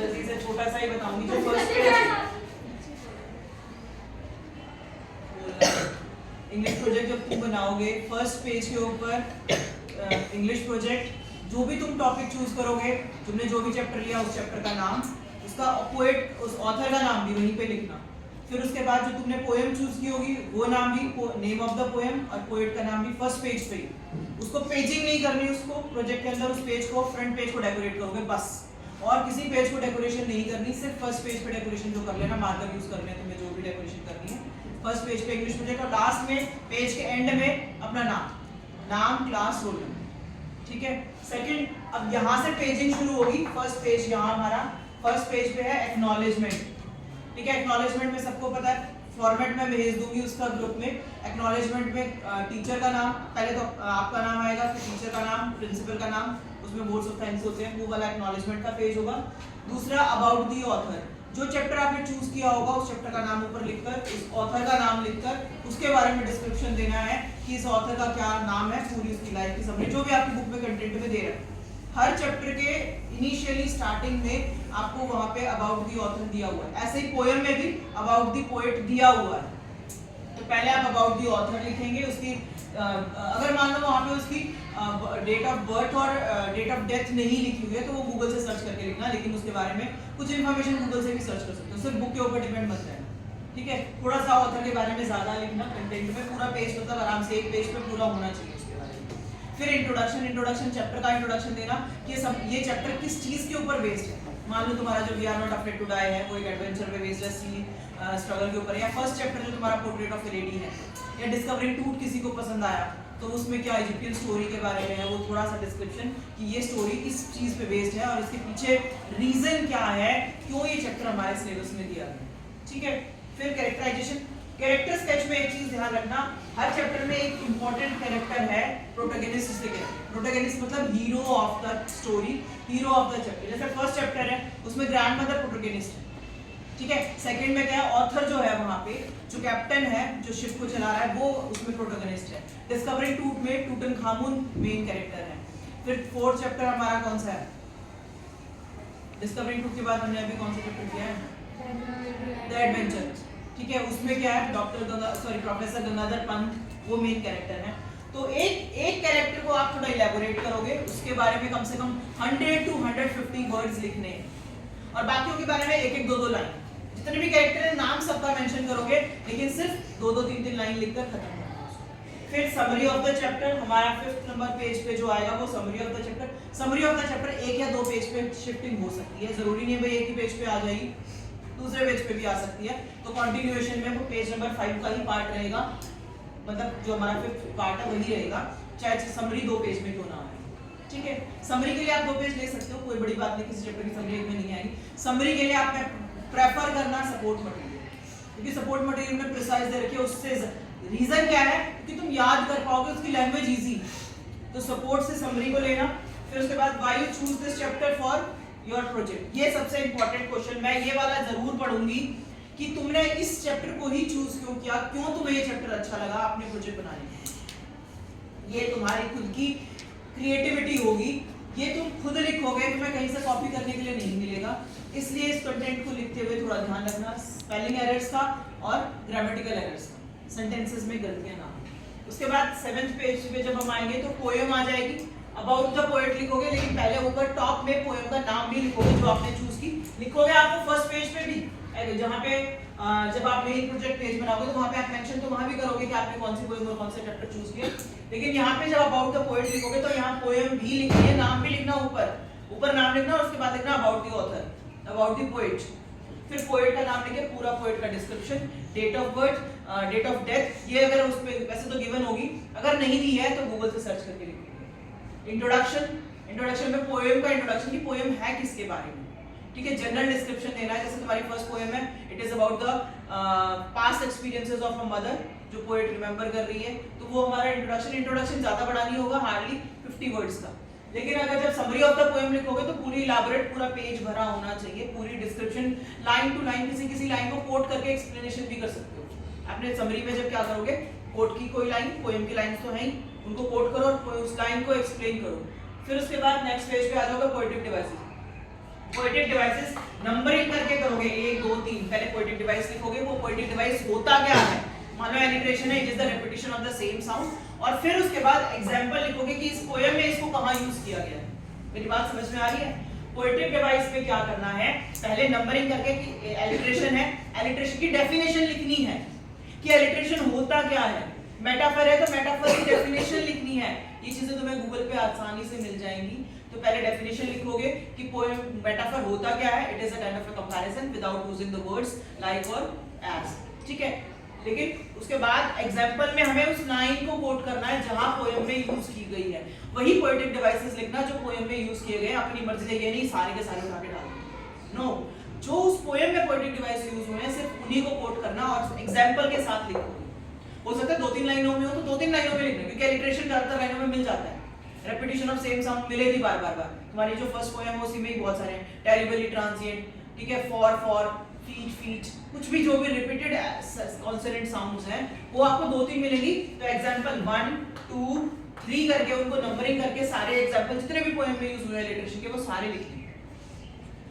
जल्दी से छोटा सा ही बताऊंगी। जो फर्स्ट पेज इंग्लिश प्रोजेक्ट जब तुम बनाओगे, फर्स्ट पेज के ऊपर इंग्लिश प्रोजेक्ट जो भी तुम टॉपिक चूज करोगे, तुमने जो भी चैप्टर लिया उस चैप्टर का नाम, उसका पोएट, उस ऑथर का नाम भी वहीं पे लिखना। फिर उसके बाद जो तुमने पोएम चूज की होगी वो नाम भी, नेम ऑफ द पोएम और पोएट का नाम भी फर्स्ट पेज पे ही। उसको पेजिंग नहीं करनी, उसको प्रोजेक्ट के अंदर उस पेज को, फ्रंट पेज को डेकोरेट करोगे बस, और किसी पेज को डेकोरेशन नहीं करनी, सिर्फ फर्स्ट पेज पे डेकोरेशन जो कर लेना, मार्कर यूज कर लेना तुम्हें जो भी डेकोरेशन करनी है फर्स्ट पेज पे इंग्लिश प्रोजेक्ट, और लास्ट में पेज के एंड में अपना नाम, क्लास, रोल नंबर। ठीक है। सेकंड, अब यहाँ से पेजिंग शुरू होगी। फर्स्ट पेज यहाँ हमारा फर्स्ट पेज पे है एक्नॉलेजमेंट। ठीक है। एक्नॉलेजमेंट में सबको पता है, फॉर्मेट में भेज दूंगी उसका ग्रुप में। एक्नॉलेजमेंट में टीचर का नाम, पहले तो आपका नाम आएगा, फिर टीचर का नाम, प्रिंसिपल का नाम, उसमें बोर्ड्स ऑफ थैंक्स होते हैं, वो वाला एक्नॉलेजमेंट का पेज होगा। दूसरा, अबाउट दी ऑथर, जो चैप्टर आपने चूज किया होगा उस चैप्टर का नाम ऊपर लिखकर, उस ऑथर का नाम लिखकर उसके बारे में डिस्क्रिप्शन देना है कि इस ऑथर का क्या नाम है, पूरी उसकी लाइफ की समरी, जो भी आपकी बुक में कंटेंट में दे रहा है। हर चैप्टर के इनिशियली स्टार्टिंग में आपको वहां पे अबाउट दी ऑथर दिया हुआ है। ऐसे ही पोएम में भी अबाउट दी पोएट दिया हुआ है। तो पहले आप अबाउट दी ऑथर लिखेंगे, उसकी अगर मान लो वहां पे उसकी डेट ऑफ बर्थ और डेट ऑफ डेथ नहीं लिखी हुई है तो वो गूगल से सर्च करके लिखना, लेकिन उसके बारे में कुछ इन्फॉर्मेशन गूगल से भी सर्च कर सकते हो, सिर्फ बुक के ऊपर डिपेंड मत रहना। ठीक है। थोड़ा सा ऑथर के बारे में ज्यादा लिखना कंटेंट में, पूरा पेज मतलब आराम से एक पेज पे पूरा होना चाहिए उसके बारे में। फिर इंट्रोडक्शन, चैप्टर का इंट्रोडक्शन देना कि ये चैप्टर किस चीज के ऊपर बेस्ड है। मान लो तुम्हारा जो we are not afraid to die है वो एक एडवेंचर पे बेस्ड है, सी स्ट्रगल के ऊपर, या फर्स्ट चैप्टर जो तुम्हारा पोर्ट्रेट ऑफ ए लेडी है, या डिस्कवरिंग ट्रूथ किसी को पसंद आया तो उसमें क्या इजिप्शियन स्टोरी के बारे में है, वो थोड़ा सा डिस्क्रिप्शन कि ये स्टोरी इस चीज पे बेस्ड है और इसके पीछे रीजन क्या है, क्यों ये चैप्टर हमारे सिलेबस में दिया गया। ठीक है। फिर कैरेक्टराइजेशन, कैरेक्टर स्केच में एक चीज ध्यान रखना, हर चैप्टर में एक इंपॉर्टेंट कैरेक्टर है प्रोटैगनिस्ट से कैरेक्टर। प्रोटैगनिस्ट मतलब hero of the story, hero of the chapter. जैसे फर्स्ट चैप्टर है उसमें ग्रैंडमदर प्रोटैगनिस्ट है। ठीक है। सेकंड में क्या है, ऑथर जो है वहां पे जो कैप्टन है जो शिप को चला रहा है वो उसमें प्रोटैगनिस्ट है। डिस्कवरिंग ट्रूथ में टूटनखामुन मेन कैरेक्टर है। फिर फोर्थ चैप्टर हमारा कौन सा है, डिस्कवरिंग ट्रूथ के बाद हमने अभी कौन सा चैप्टर किया है, द एडवेंचर। ठीक है। उसमें क्या है, प्रोफेसर गंगाधर पंत वो मेन कैरेक्टर है। तो एक कैरेक्टर को आप थोड़ा इलैबोरेट करोगे, उसके बारे में कम से कम 100 to 150 वर्ड्स लिखने हैं, और बाकियों के बारे में एक दो लाइन, जितने भी कैरेक्टर है नाम सबका मेंशन करोगे, लेकिन सिर्फ दो तीन लाइन लिखकर खत्म करना। फिर समरी ऑफ द चैप्टर, हमारा 5th नंबर पेज पे जो आएगा वो summary of the chapter. Summary of the chapter एक या दो पेज पे शिफ्टिंग हो सकती है, जरूरी नहीं है भाई एक ही पेज पे आ जाएगी, दूसरे पेज पे भी आ सकती है। तो कंटिन्यूएशन में वो पेज नंबर 5 का ही पार्ट रहेगा, मतलब जो हमारा 5th पार्ट है वही रहेगा, चाहे समरी 2 पेज में क्यों ना आए। ठीक है। समरी के लिए आप 2 पेज ले सकते हो, कोई बड़ी बात नहीं, किसी चैप्टर की समरी एक में नहीं आएगी। समरी के लिए आप प्रेफर करना सपोर्ट मटेरियल, क्योंकि सपोर्ट मटेरियल में प्रिसाइज दे रखी है, उससे रीजन क्या है कि तुम याद कर पाओगे, उसकी लैंग्वेज इजी, तो सपोर्ट से समरी को लेना। फिर उसके बाद why you choose this chapter for your project, ये सबसे इंपॉर्टेंट क्वेश्चन, मैं ये वाला जरूर पढ़ूंगी कि तुमने इस चैप्टर को ही चूज क्यों किया, क्यों तुम्हें ये चैप्टर अच्छा लगा अपने प्रोजेक्ट बनाने में। ये तुम्हारी खुद की क्रिएटिविटी होगी, ये तुम खुद लिखोगे, तुम्हें कहीं से कॉपी करने के लिए नहीं मिलेगा। इसलिए इस कंटेंट को लिखते हुए थोड़ा ध्यान रखना स्पेलिंग एरर्स का और ग्रामेटिकल एरर्स का, सेंटेंसेस में गलतियां ना हो। उसके बाद 7th पेज पे जब हम आएंगे तो पोएम आ जाएगी, अबाउट द पोएट लिखोगे, लेकिन पहले ऊपर टॉप में पोएम का नाम भी लिखोगे जो आपने चूज की, लिखोगे आपको फर्स्ट पेज पे भी, जहाँ पे जब आप मेन प्रोजेक्ट पेज बनाओगे तो वहाँ पे आप मेंशन तो वहाँ भी करोगे कि आपने कौन सी पोएम और कौन सा चैप्टर चूज किया, लेकिन यहाँ पे जब अबाउट द पोएट लिखोगे तो यहाँ पोएम भी लिखनी है, नाम भी लिखना, ऊपर नाम लिखना और उसके बाद लिखना about the author, about the poet. फिर पोएट का नाम लिखे, पूरा पोएट का description, date of birth, date of death, ये अगर उस पे वैसे तो गिवन होगी, अगर नहीं दी है तो गूगल से सर्च करके लिखिए। इंट्रोडक्शन में पोएम का इंट्रोडक्शन की पोएम है किसके बारे में, ठीक है। जनरल डिस्क्रिप्शन देना है, जैसे तुम्हारी फर्स्ट पोएम है, it is about the past experiences of a mother, जो पोएट रिमेंबर कर रही है, तो वो हमारा इंट्रोडक्शन ज्यादा बड़ा नहीं होगा, हार्डली 50 वर्ड्स का। लेकिन अगर जब समरी ऑफ द पोएम लिखोगे तो पूरी इलैबोरेट, पूरा पेज भरा होना चाहिए, पूरी डिस्क्रिप्शन लाइन टू लाइन, किसी लाइन को कोट करके एक्सप्लेनेशन भी कर सकते हो। आपने समरी में जब क्या करोगे, कोट की कोई लाइन, पोएम की लाइन तो है ही, उनको कोट करो और उस लाइन को एक्सप्लेन करो। फिर उसके बाद नेक्स्ट पेज पे आ जाओगे poetic devices, poetic devices numbering करके करोगे 1 2 3, पहले पोएटिक डिवाइस लिखोगे, वो पोएटिक डिवाइस होता क्या है, मान लो एलिट्रेशन है, it is the repetition of the same sound, और फिर उसके बाद एग्जांपल लिखोगे कि इस पोएम में इसको कहां यूज किया गया है। मेरी बात समझ में आ रही है? पोएटिक डिवाइस पे क्या करना है, पहले नंबरिंग करके कि एलिट्रेशन है, एलिट्रेशन की डेफिनेशन लिखनी है कि एलिट्रेशन होता क्या है, मेटाफर है तो मेटाफर की डेफिनेशन लिखनी है। ये चीजें तुम्हें गूगल पे आसानी से मिल जाएंगी। तो पहले डेफिनेशन लिखोगे कि पोएम मेटाफर होता क्या है, it is a kind of a comparison without using the words like और एज, ठीक है। लेकिन उसके बाद एग्जांपल में हमें उस लाइन को कोट करना है जहां पोएम में यूज की गई है, वही पोएटिक डिवाइसेस लिखना जो पोएम में यूज किए गए। अपनी मर्जी से ये नहीं सारे के सारे उठा के डाल दो, नो, जो उस पोएम में पोएटिक डिवाइस यूज हुए हैं सिर्फ उन्हीं को कोट करना और एग्जांपल के साथ लिखो। हो सकता है 2-3 लाइनों में हो तो 2-3 लाइनों में लिखना, क्योंकि एलिट्रेशन ज्यादातर लाइनों में मिल जाता है, रेपिटेशन ऑफ सेम साउंड मिलेगी बार बार बार। तुम्हारी जो फर्स्ट पोएम है उसी में ही बहुत सारे हैं, टेरिबली ट्रांजिएंट, ठीक है, फॉर फीट फीट, कुछ भी जो भी रिपीटेड कॉन्सोनेंट साउंड्स हैं वो आपको 2-3 मिलेंगी। तो एग्जांपल 1 2 3 करके उनको नंबरिंग करके सारे एग्जांपल जितने भी पोएम में यूज हुए हैं लिटरेचर के वो सारे लिखने।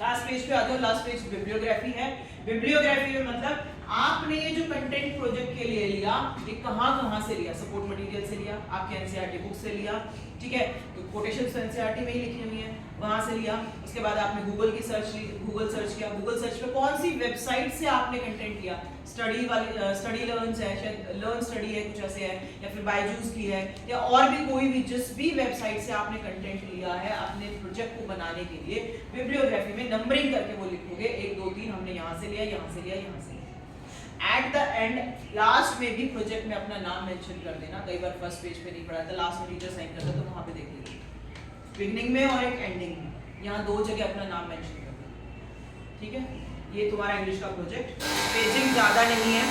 लास्ट पेज पे आ जाओ, लास्ट पेज बिब्लियोग्राफी है। बिब्लियोग्राफी में मतलब आपने ये जो कंटेंट प्रोजेक्ट के लिए लिया ये कहां से लिया, सपोर्ट मटेरियल से लिया, आपके एनसीईआरटी बुक से लिया, ठीक है, तो कोटेशंस एनसीईआरटी में ही लिखी हुई है वहां से लिया। उसके बाद आपने गूगल की सर्च ली, गूगल सर्च किया, गूगल सर्च पे कौन सी वेबसाइट से आपने कंटेंट लिया, स्टडी वाली स्टडी लर्न्स है, शायद लर्न स्टडी है, कुछ ऐसे है, या फिर बायजूस की है, या और भी कोई भी जिस भी वेबसाइट से आपने कंटेंट लिया है अपने प्रोजेक्ट को बनाने के लिए, बिब्लियोग्राफी में नंबरिंग करके वो लिखोगे 1 2 3 हमने यहाँ से लिया, यहाँ से लिया, यहाँ से लिया। एट द एंड लास्ट में भी प्रोजेक्ट में अपना नाम मेंशन कर देना। कई बार फर्स्ट पेज पे नहीं पढ़ा था, लास्ट में टीचर साइन करता तो वहां पे देख लीजिए, बिगनिंग में और एक एंडिंग में, यहाँ 2 जगह अपना नाम मेंशन कर देना, ठीक है। ये तुम्हारा इंग्लिश का प्रोजेक्ट, पेजिंग ज्यादा नहीं है।